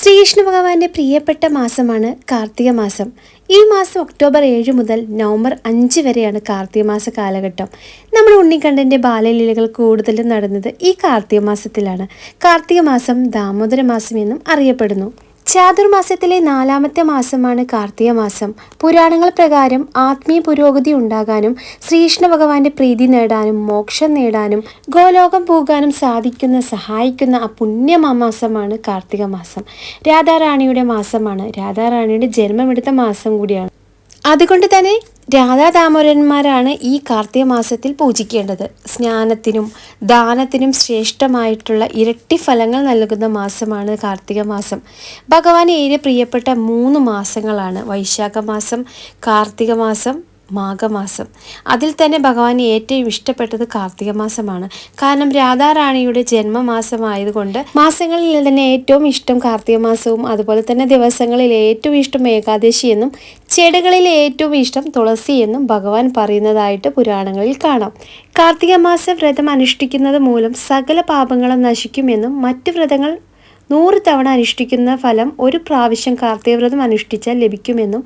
ശ്രീകൃഷ്ണ ഭഗവാന്റെ പ്രിയപ്പെട്ട മാസമാണ് കാർത്തിക മാസം. ഈ മാസം ഒക്ടോബർ 7 മുതൽ നവംബർ 5 വരെയാണ് കാർത്തിക മാസ കാലഘട്ടം. നമ്മുടെ ഉണ്ണിക്കണ്ണൻ്റെ ബാലലീലകൾ കൂടുതലും നടന്നത് ഈ കാർത്തിക മാസത്തിലാണ്. കാർത്തിക മാസം ദാമോദര മാസം എന്നും അറിയപ്പെടുന്നു. ചാതുർമാസത്തിലെ 4ാമത്തെ മാസമാണ് കാർത്തിക മാസം. പുരാണങ്ങൾ പ്രകാരം ആത്മീയ പുരോഗതി ഉണ്ടാകാനും ശ്രീകൃഷ്ണ ഭഗവാന്റെ പ്രീതി നേടാനും മോക്ഷം നേടാനും ഗോലോകം പോകാനും സഹായിക്കുന്ന ആ പുണ്യമാസമാണ് കാർത്തിക മാസം. രാധാറാണിയുടെ മാസമാണ്. രാധാറാണിയുടെ ജന്മമെടുത്ത മാസം കൂടിയാണ്. അതുകൊണ്ട് തന്നെ രാധാദാമോദരന്മാരാണ് ഈ കാർത്തിക മാസത്തിൽ പൂജിക്കേണ്ടത്. സ്നാനത്തിനും ദാനത്തിനും ശ്രേഷ്ഠമായിട്ടുള്ള ഇരട്ടി ഫലങ്ങൾ നൽകുന്ന മാസമാണ് കാർത്തിക മാസം. ഭഗവാന് ഏറെ പ്രിയപ്പെട്ട 3 മാസങ്ങളാണ് വൈശാഖ മാസം, കാർത്തിക മാസം, മാഘമാസം. അതിൽ തന്നെ ഭഗവാന് ഏറ്റവും ഇഷ്ടപ്പെട്ടത് കാർത്തിക മാസമാണ്. കാരണം രാധാറാണിയുടെ ജന്മമാസമായതുകൊണ്ട് മാസങ്ങളിൽ തന്നെ ഏറ്റവും ഇഷ്ടം കാർത്തിക മാസവും, അതുപോലെ തന്നെ ദിവസങ്ങളിൽ ഏറ്റവും ഇഷ്ടം ഏകാദശി എന്നും ചെടികളിൽ ഏറ്റവും ഇഷ്ടം തുളസി എന്നും ഭഗവാൻ പറയുന്നതായിട്ട് പുരാണങ്ങളിൽ കാണാം. കാർത്തിക മാസ വ്രതം അനുഷ്ഠിക്കുന്നത് മൂലം സകല പാപങ്ങളും നശിക്കുമെന്നും മറ്റു വ്രതങ്ങൾ 100 തവണ അനുഷ്ഠിക്കുന്ന ഫലം ഒരു പ്രാവശ്യം കാർത്തികവ്രതം അനുഷ്ഠിച്ചാൽ ലഭിക്കുമെന്നും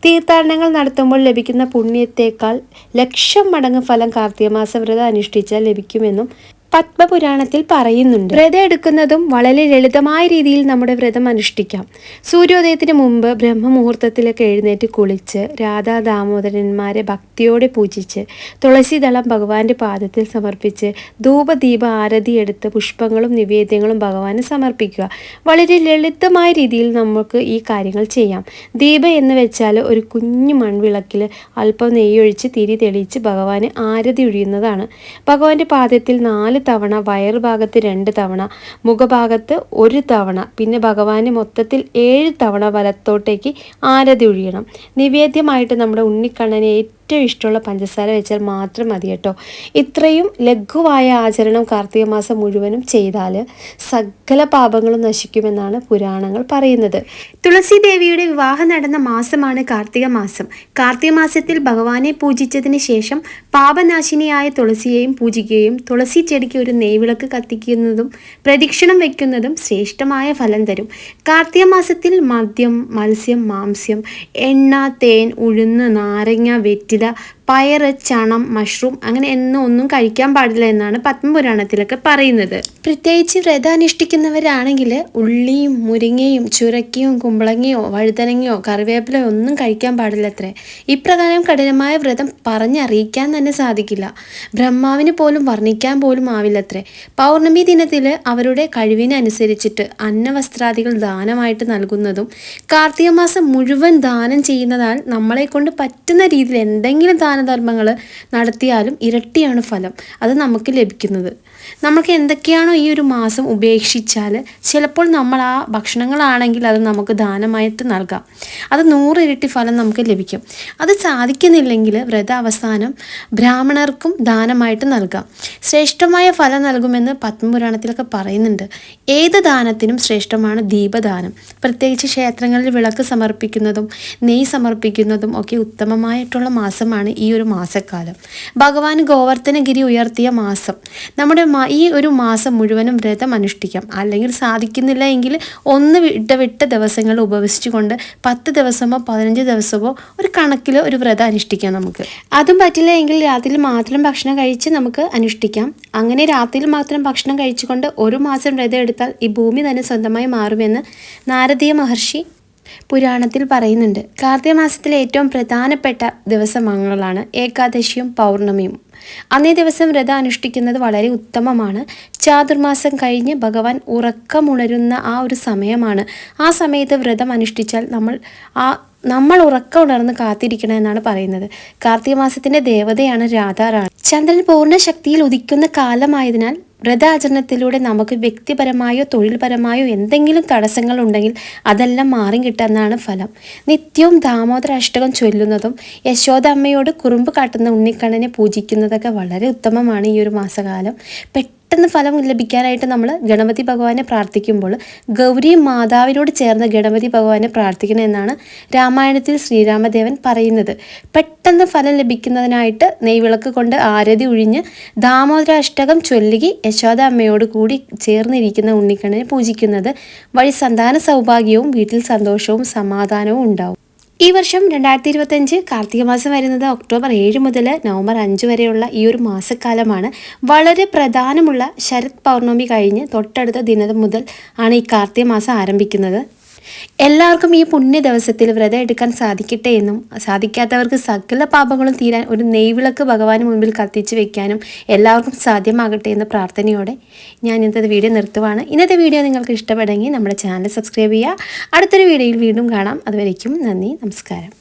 തീർത്ഥാടനങ്ങൾ നടത്തുമ്പോൾ ലഭിക്കുന്ന പുണ്യത്തേക്കാൾ 1,00,000 മടങ്ങ് ഫലം കാർത്തിക മാസ വ്രതം അനുഷ്ഠിച്ചാൽ ലഭിക്കുമെന്നും പത്മപുരാണത്തിൽ പറയുന്നുണ്ട്. വ്രതം എടുക്കുന്നതും വളരെ ലളിതമായ രീതിയിൽ നമ്മുടെ വ്രതം അനുഷ്ഠിക്കാം. സൂര്യോദയത്തിന് മുമ്പ് ബ്രഹ്മമുഹൂർത്തത്തിലൊക്കെ എഴുന്നേറ്റ് കുളിച്ച് രാധാ ദാമോദരന്മാരെ ഭക്തിയോടെ പൂജിച്ച് തുളസിദളം ഭഗവാന്റെ പാദത്തിൽ സമർപ്പിച്ച് ധൂപദീപ ആരതി എടുത്ത് പുഷ്പങ്ങളും നിവേദ്യങ്ങളും ഭഗവാന് സമർപ്പിക്കുക. വളരെ ലളിതമായ രീതിയിൽ നമുക്ക് ഈ കാര്യങ്ങൾ ചെയ്യാം. ദീപം എന്ന് വെച്ചാൽ ഒരു കുഞ്ഞു മൺവിളക്കിൽ അല്പം നെയ്യൊഴിച്ച് തിരി തെളിയിച്ച് ഭഗവാന് ആരതി ഒഴിയുന്നതാണ്. ഭഗവാന്റെ പാദത്തിൽ 4 തവണ, വയറുഭാഗത്ത് 2 തവണ, മുഖഭാഗത്ത് 1 തവണ, പിന്നെ ഭഗവാന് മൊത്തത്തിൽ 7 തവണ വലത്തോട്ടേക്ക് ആരതി ഒഴിയണം. നിവേദ്യമായിട്ട് നമ്മുടെ ഉണ്ണിക്കണ്ണനെ ഏറ്റവും ഇഷ്ടമുള്ള പഞ്ചസാര വെച്ചാൽ മാത്രം മതി കേട്ടോ. ഇത്രയും ലഘുവായ ആചരണം കാർത്തിക മാസം മുഴുവനും ചെയ്താൽ സകല പാപങ്ങളും നശിക്കുമെന്നാണ് പുരാണങ്ങൾ പറയുന്നത്. തുളസി ദേവിയുടെ വിവാഹം നടന്ന മാസമാണ് കാർത്തിക മാസം. കാർത്തിക മാസത്തിൽ ഭഗവാനെ പൂജിച്ചതിന് ശേഷം പാപനാശിനിയായ തുളസിയെയും പൂജിക്കുകയും തുളസി ചെടിക്ക് ഒരു നെയ്വിളക്ക് കത്തിക്കുന്നതും പ്രദക്ഷിണം വയ്ക്കുന്നതും ശ്രേഷ്ഠമായ ഫലം തരും. കാർത്തിക മാസത്തിൽ മദ്യം, മത്സ്യം, മാംസ്യം, എണ്ണ, തേൻ, ഉഴുന്ന്, നാരങ്ങ, വെറ്റില, പയറ്, ചണം, മഷ്റൂം അങ്ങനെ ഒന്നും കഴിക്കാൻ പാടില്ല എന്നാണ് പത്മപുരാണത്തിലൊക്കെ പറയുന്നത്. പ്രത്യേകിച്ച് വ്രതം അനുഷ്ഠിക്കുന്നവരാണെങ്കിൽ ഉള്ളിയും മുരിങ്ങയും ചുരക്കയും കുമ്പളങ്ങയോ വഴുതനങ്ങയോ കറിവേപ്പിലയോ ഒന്നും കഴിക്കാൻ പാടില്ലത്രേ. ഇപ്രകാരം കഠിനമായ വ്രതം പറഞ്ഞറിയിക്കാൻ തന്നെ സാധിക്കില്ല. ബ്രഹ്മാവിന് പോലും വർണ്ണിക്കാൻ പോലും ആവില്ലത്രേ. പൗർണമി ദിനത്തിൽ അവരുടെ കഴിവിനനുസരിച്ചിട്ട് അന്നവസ്ത്രാദികൾ ദാനമായിട്ട് നൽകുന്നതും കാർത്തിക മാസം മുഴുവൻ ദാനം ചെയ്യുന്നതാൽ നമ്മളെ കൊണ്ട് പറ്റുന്ന രീതിയിൽ എന്തെങ്കിലും ദാനധർമ്മങ്ങൾ നടത്തിയാലും ഇരട്ടിയാണ് ഫലം അത് നമുക്ക് ലഭിക്കുന്നത്. നമുക്ക് എന്തൊക്കെയാണോ ഈ ഒരു മാസം ഉപേക്ഷിച്ചാൽ ചിലപ്പോൾ നമ്മൾ ആ ഭക്ഷണങ്ങളാണെങ്കിൽ അത് നമുക്ക് ദാനമായിട്ട് നൽകാം. അത് 100 ഇരട്ടി ഫലം നമുക്ക് ലഭിക്കും. അത് സാധിക്കുന്നില്ലെങ്കിൽ വ്രത അവസാനം ബ്രാഹ്മണർക്കും ദാനമായിട്ട് നൽകാം. ശ്രേഷ്ഠമായ ഫലം നൽകുമെന്ന് പത്മപുരാണത്തിലൊക്കെ പറയുന്നുണ്ട്. ഏത് ദാനത്തിനും ശ്രേഷ്ഠമാണ് ദീപദാനം. പ്രത്യേകിച്ച് ക്ഷേത്രങ്ങളിൽ വിളക്ക് സമർപ്പിക്കുന്നതും നെയ്യ് സമർപ്പിക്കുന്നതും ഒക്കെ ഉത്തമമായിട്ടുള്ള മാസമാണ് ഈ ഒരു മാസക്കാലം. ഭഗവാൻ ഗോവർദ്ധനഗിരി ഉയർത്തിയ മാസം. നമ്മുടെ ഈ ഒരു മാസം മുഴുവനും വ്രതം അനുഷ്ഠിക്കാം. അല്ലെങ്കിൽ സാധിക്കുന്നില്ല എങ്കിൽ വിട്ട ദിവസങ്ങൾ ഉപവസിച്ചുകൊണ്ട് 10 ദിവസമോ 15 ദിവസമോ ഒരു കണക്കിൽ ഒരു വ്രതം അനുഷ്ഠിക്കാം. നമുക്ക് അതും പറ്റില്ല എങ്കിൽ രാത്രിയിൽ മാത്രം ഭക്ഷണം കഴിച്ച് നമുക്ക് അനുഷ്ഠിക്കാം. അങ്ങനെ രാത്രിയിൽ മാത്രം ഭക്ഷണം കഴിച്ചുകൊണ്ട് 1 മാസം വ്രതം എടുത്താൽ ഈ ഭൂമി തന്നെ സ്വന്തമായി മാറുമെന്ന് നാരദീയ മഹർഷി പുരാണത്തിൽ പറയുന്നുണ്ട്. കാർത്തിക മാസത്തിലെ ഏറ്റവും പ്രധാനപ്പെട്ട ദിവസങ്ങളാണ് ഏകാദശിയും പൗർണമിയും. അന്നേ ദിവസം വ്രതം അനുഷ്ഠിക്കുന്നത് വളരെ ഉത്തമമാണ്. ചാതുർമാസം കഴിഞ്ഞ് ഭഗവാൻ ഉറക്കമുണരുന്ന ആ ഒരു സമയമാണ്. ആ സമയത്ത് വ്രതം അനുഷ്ഠിച്ചാൽ നമ്മൾ ഉറക്കം ഉണർന്ന് കാത്തിരിക്കണം എന്നാണ് പറയുന്നത്. കാർത്തിക മാസത്തിൻ്റെ ദേവതയാണ് രാധാറാണി. ചന്ദ്രൻ പൂർണ്ണ ശക്തിയിൽ ഉദിക്കുന്ന കാലമായതിനാൽ വ്രതാചരണത്തിലൂടെ നമുക്ക് വ്യക്തിപരമായോ തൊഴിൽപരമായോ എന്തെങ്കിലും തടസ്സങ്ങൾ ഉണ്ടെങ്കിൽ അതെല്ലാം മാറിക്കിട്ടെന്നാണ് ഫലം. നിത്യവും ദാമോദര അഷ്ടകം ചൊല്ലുന്നതും യശോദ അമ്മയോട് കുറുമ്പ് കാട്ടുന്ന ഉണ്ണിക്കണ്ണനെ പൂജിക്കുന്നതൊക്കെ വളരെ ഉത്തമമാണ് ഈ ഒരു മാസകാലം. പെട്ടെന്ന് ഫലം ലഭിക്കാനായിട്ട് നമ്മൾ ഗണപതി ഭഗവാനെ പ്രാർത്ഥിക്കുമ്പോൾ ഗൗരി മാതാവിനോട് ചേർന്ന് ഗണപതി ഭഗവാനെ പ്രാർത്ഥിക്കണം എന്നാണ് രാമായണത്തിൽ ശ്രീരാമദേവൻ പറയുന്നത്. പെട്ടെന്ന് ഫലം ലഭിക്കുന്നതിനായിട്ട് നെയ്വിളക്ക് കൊണ്ട് ആരതി ഒഴിഞ്ഞ് ദാമോദര അഷ്ടകം ചൊല്ലുകി യശോദ അമ്മയോട് കൂടി ചേർന്നിരിക്കുന്ന ഉണ്ണിക്കണ്ണനെ പൂജിക്കുന്നത് വഴി സന്താന സൗഭാഗ്യവും വീട്ടിൽ സന്തോഷവും സമാധാനവും ഉണ്ടാവും. ഈ വർഷം 2025 കാർത്തിക മാസം വരുന്നത് ഒക്ടോബർ 7 മുതൽ നവംബർ 5 വരെയുള്ള ഈ ഒരു മാസക്കാലമാണ്. വളരെ പ്രധാനമുള്ള ശരത് പൗർണമി കഴിഞ്ഞ് തൊട്ടടുത്ത ദിനം മുതൽ ആണ് ഈ കാർത്തിക മാസം ആരംഭിക്കുന്നത്. എല്ലാവർക്കും ഈ പുണ്യ ദിവസത്തിൽ വ്രതം എടുക്കാൻ സാധിക്കട്ടെ എന്നും സാധിക്കാത്തവർക്ക് സകല പാപങ്ങളും തീരാൻ ഒരു നെയ്വിളക്ക് ഭഗവാന് മുൻപിൽ കത്തിച്ച് വെക്കാനും എല്ലാവർക്കും സാധ്യമാകട്ടെ എന്ന പ്രാർത്ഥനയോടെ ഞാൻ ഇന്നത്തെ വീഡിയോ നിർത്തുവാണ്. ഇന്നത്തെ വീഡിയോ നിങ്ങൾക്ക് ഇഷ്ടപ്പെടുമെങ്കിൽ നമ്മുടെ ചാനൽ സബ്സ്ക്രൈബ് ചെയ്യുക. അടുത്തൊരു വീഡിയോയിൽ വീണ്ടും കാണാം. അതുവരേക്കും നന്ദി, നമസ്കാരം.